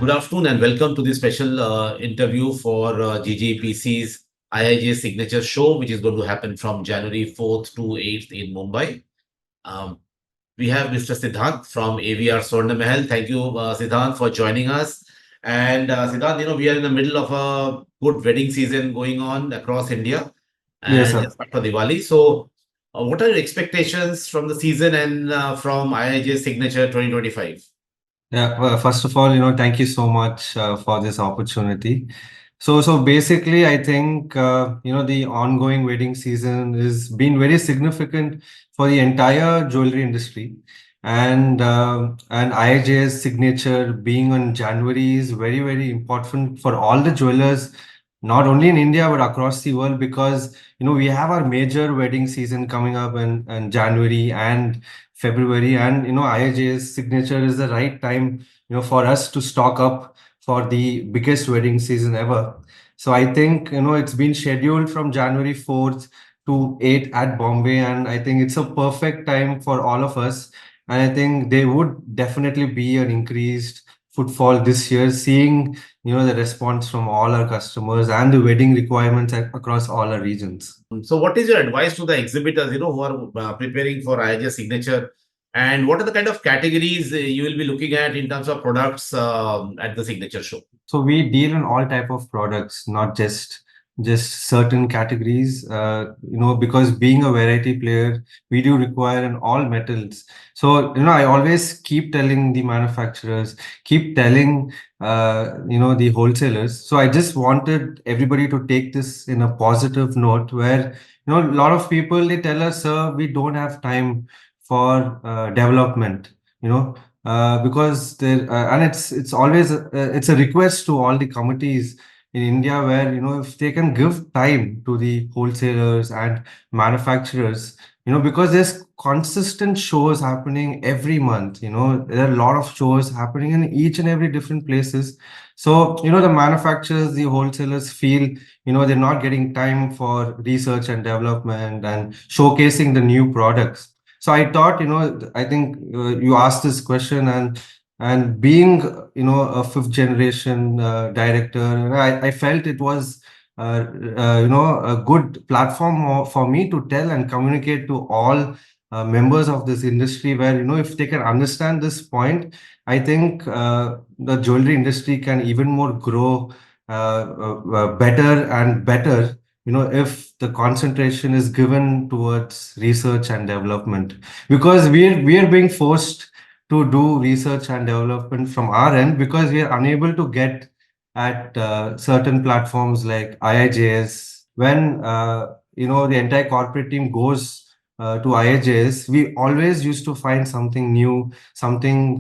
Good afternoon and welcome to this special interview for GGPC's IIJ Signature Show, which is going to happen from January 4th to 8th in Mumbai. Um, we have Mr. Siddhant from AVR Swarna Mahal. Thank you, Siddhant, for joining us. And Siddhant, we are in the middle of a good wedding season going on across India Yes, and sir. just after Diwali. So, what are your expectations from the season and from IIJ Signature 2025? Yeah, well, first of all, thank you so much for this opportunity. So basically, I think, the ongoing wedding season is been very significant for the entire jewelry industry. And IIJ's signature being on January is very, very important for all the jewelers, not only in India, but across the world, because, we have our major wedding season coming up in January and February, and IIJ's signature is the right time for us to stock up for the biggest wedding season ever. So I think it's been scheduled from January 4th to 8th at Bombay, and I think it's a perfect time for all of us. And I think there would definitely be an increased footfall this year, seeing the response from all our customers and the wedding requirements across all our regions. So, what is your advice to the exhibitors, who are preparing for IIJ signature, and what are the kind of categories you will be looking at in terms of products at the signature show? So we deal in all type of products, not just certain categories. Because being a variety player, we do require in all metals. So I always keep telling the manufacturers, keep telling the wholesalers. So I just wanted everybody to take this in a positive note, where a lot of people, they tell us, sir, we don't have time for development. Because there and it's always it's a request to all the committees in India, where if they can give time to the wholesalers and manufacturers, because there's consistent shows happening every month. There are a lot of shows happening in each and every different places. So the manufacturers, the wholesalers feel they're not getting time for research and development and showcasing the new products. So I thought, I think you asked this question, and being, a fifth generation director, I felt it was, a good platform for me to tell and communicate to all members of this industry, where, if they can understand this point, I think the jewelry industry can even more grow better and better, if the concentration is given towards research and development, because we are being forced to do research and development from our end, because we are unable to get at certain platforms like IIJS. When the entire corporate team goes to IIJS, we always used to find something new, something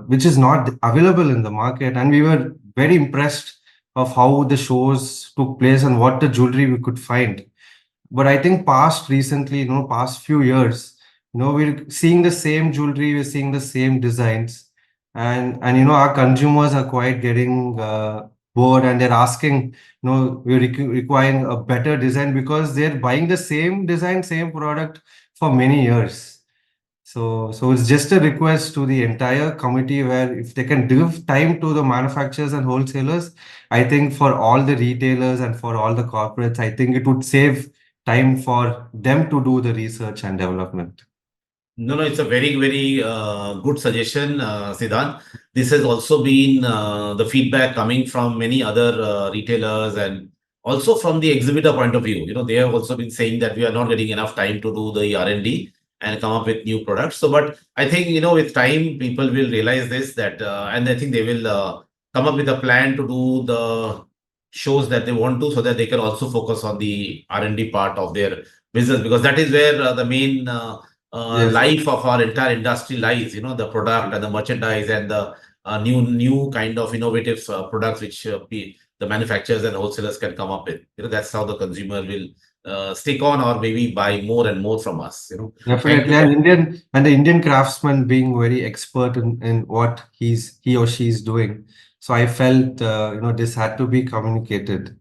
which is not available in the market, and we were very impressed of how the shows took place and what the jewelry we could find. But I think past few years, we're seeing the same jewelry, we're seeing the same designs, and our consumers are quite getting bored, and they're asking, we're requiring a better design, because they're buying the same design, same product for many years. So it's just a request to the entire committee, where if they can give time to the manufacturers and wholesalers, I think for all the retailers and for all the corporates, I think it would save time for them to do the research and development. No, it's a very, very good suggestion, Siddhant. This has also been the feedback coming from many other retailers and also from the exhibitor point of view. They have also been saying that we are not getting enough time to do the R&D and come up with new products. So, but I think, with time, people will realize this, that, and I think they will come up with a plan to do the shows that they want to, so that they can also focus on the R&D part of their business, because that is where the main Yes. life of our entire industry lies, the product and the merchandise and the new kind of innovative products which the manufacturers and wholesalers can come up with. That's how the consumer will stick on or maybe buy more and more from us. Thank Definitely, you. and the Indian craftsman being very expert in what he or she is doing. So I felt this had to be communicated,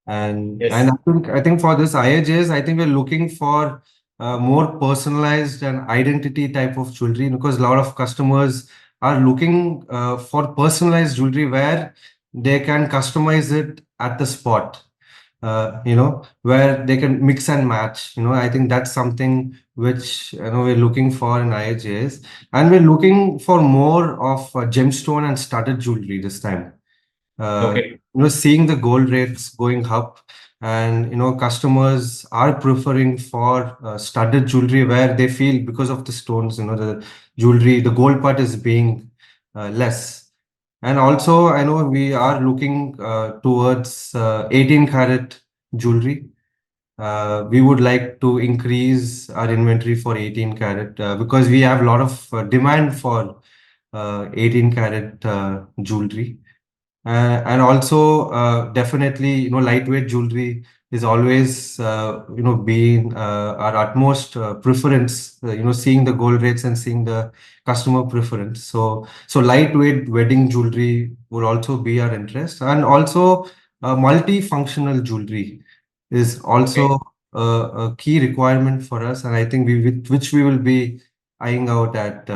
and Yes. I think for this IAJs, I think we're looking for more personalized and identity type of jewelry, because a lot of customers are looking for personalized jewelry where they can customize it at the spot. Where they can mix and match. I think that's something which we're looking for in IHJs, and we're looking for more of gemstone and studded jewelry this time. Okay. Seeing the gold rates going up, and customers are preferring for studded jewelry where they feel because of the stones, the jewelry, the gold part is being less. And also, I know we are looking towards 18 karat jewelry. We would like to increase our inventory for 18 karat because we have a lot of demand for 18 karat jewelry. And also, definitely, lightweight jewelry is always, being our utmost preference, seeing the gold rates and seeing the customer preference. So lightweight wedding jewelry would also be our interest. And also, multifunctional jewelry is Okay. also a key requirement for us. And I think which we will be eyeing out at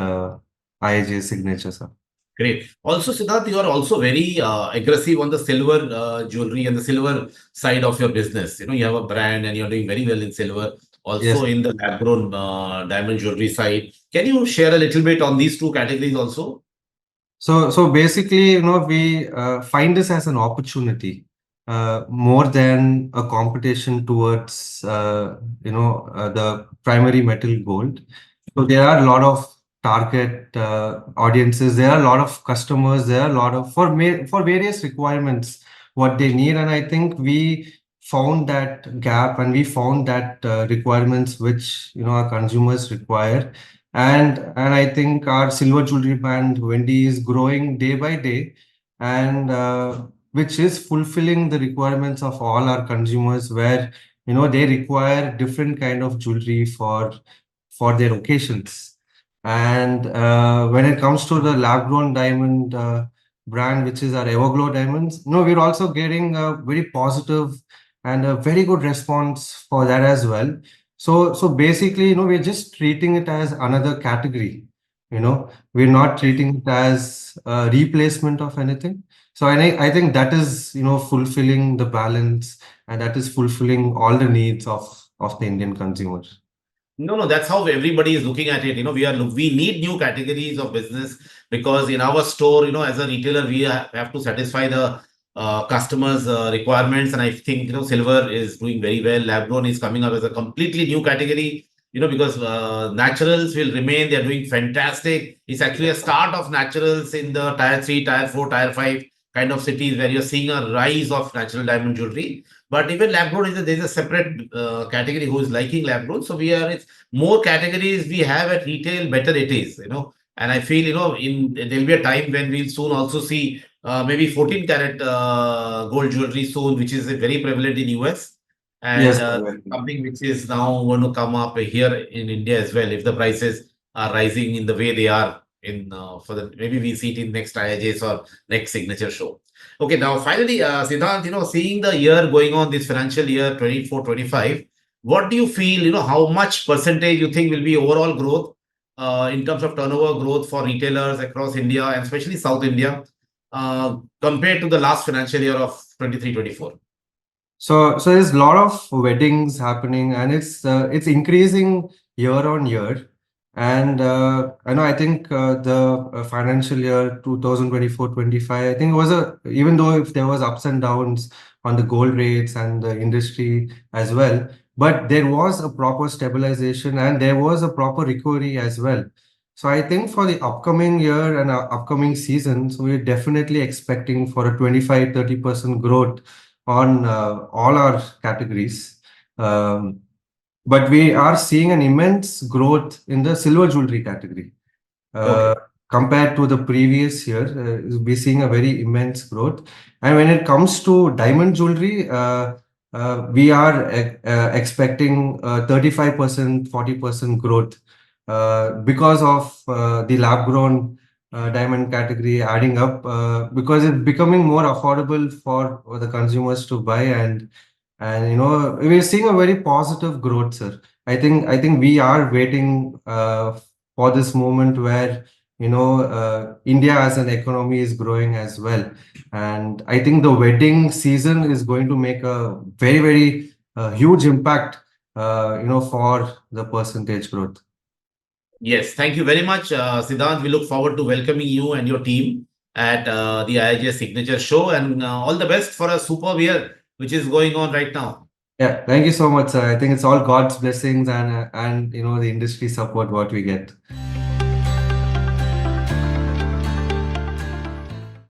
IAJ Signature, sir. Great. Also, Siddharth, you are also very aggressive on the silver jewelry and the silver side of your business. You have a brand and you're doing very well in silver. Yes. Also in the lab-grown diamond jewelry side. Can you share a little bit on these two categories also? So basically, we find this as an opportunity more than a competition towards, the primary metal gold. So there are a lot of target audiences. There are a lot of customers. There are a lot of for various requirements what they need, and I think we found that gap and we found that requirements which our consumers require, and I think our silver jewelry brand Wendy is growing day by day, and which is fulfilling the requirements of all our consumers, where they require different kind of jewelry for their occasions. And when it comes to the lab grown diamond brand, which is our Everglow diamonds, we're also getting a very positive and a very good response for that as well. So basically, we're just treating it as another category. We're not treating it as a replacement of anything. So I think that is, fulfilling the balance, and that is fulfilling all the needs of the Indian consumer. No, that's how everybody is looking at it. We need new categories of business because in our store, as a retailer, we have to satisfy the customers' requirements. And I think, silver is doing very well. Lab grown is coming up as a completely new category, because naturals will remain. They're doing fantastic. It's actually a start of naturals in the tier 3, tier 4, tier 5 kind of cities where you're seeing a rise of natural diamond jewelry. But even lab grown there's a separate category who is liking lab grown. So it's more categories we have at retail, better it is. And I feel, there'll be a time when we'll soon also see maybe 14 karat gold jewelry soon, which is very prevalent in US. And Yes, correct. something which is now going to come up here in India as well, if the prices are rising in the way they are in for the maybe we see it in next IIJs or next signature show. Okay, now finally, Siddhant, seeing the year going on, this financial year 24-25, what do you feel, how much percentage you think will be overall growth in terms of turnover growth for retailers across India and especially South India compared to the last financial year of 23-24? So there's a lot of weddings happening, and it's increasing year on year. And I think the financial year 2024-25, I think it was even though if there was ups and downs on the gold rates and the industry as well, but there was a proper stabilization and there was a proper recovery as well. So I think for the upcoming year and upcoming seasons, we're definitely expecting for a 25-30% growth on all our categories. But we are seeing an immense growth in the silver jewelry category. Okay. Compared to the previous year, we're seeing a very immense growth. And when it comes to diamond jewelry, we are expecting 35%, 40% growth because of the lab grown diamond category adding up because it's becoming more affordable for the consumers to buy, and we're seeing a very positive growth, sir. I think we are waiting for this moment where India as an economy is growing as well. And I think the wedding season is going to make a very, very huge impact, for the percentage growth. Yes, thank you very much, Siddhant. We look forward to welcoming you and your team at the IIJ Signature Show, and all the best for a superb year which is going on right now. Yeah, thank you so much, sir. I think it's all God's blessings and the industry support what we get.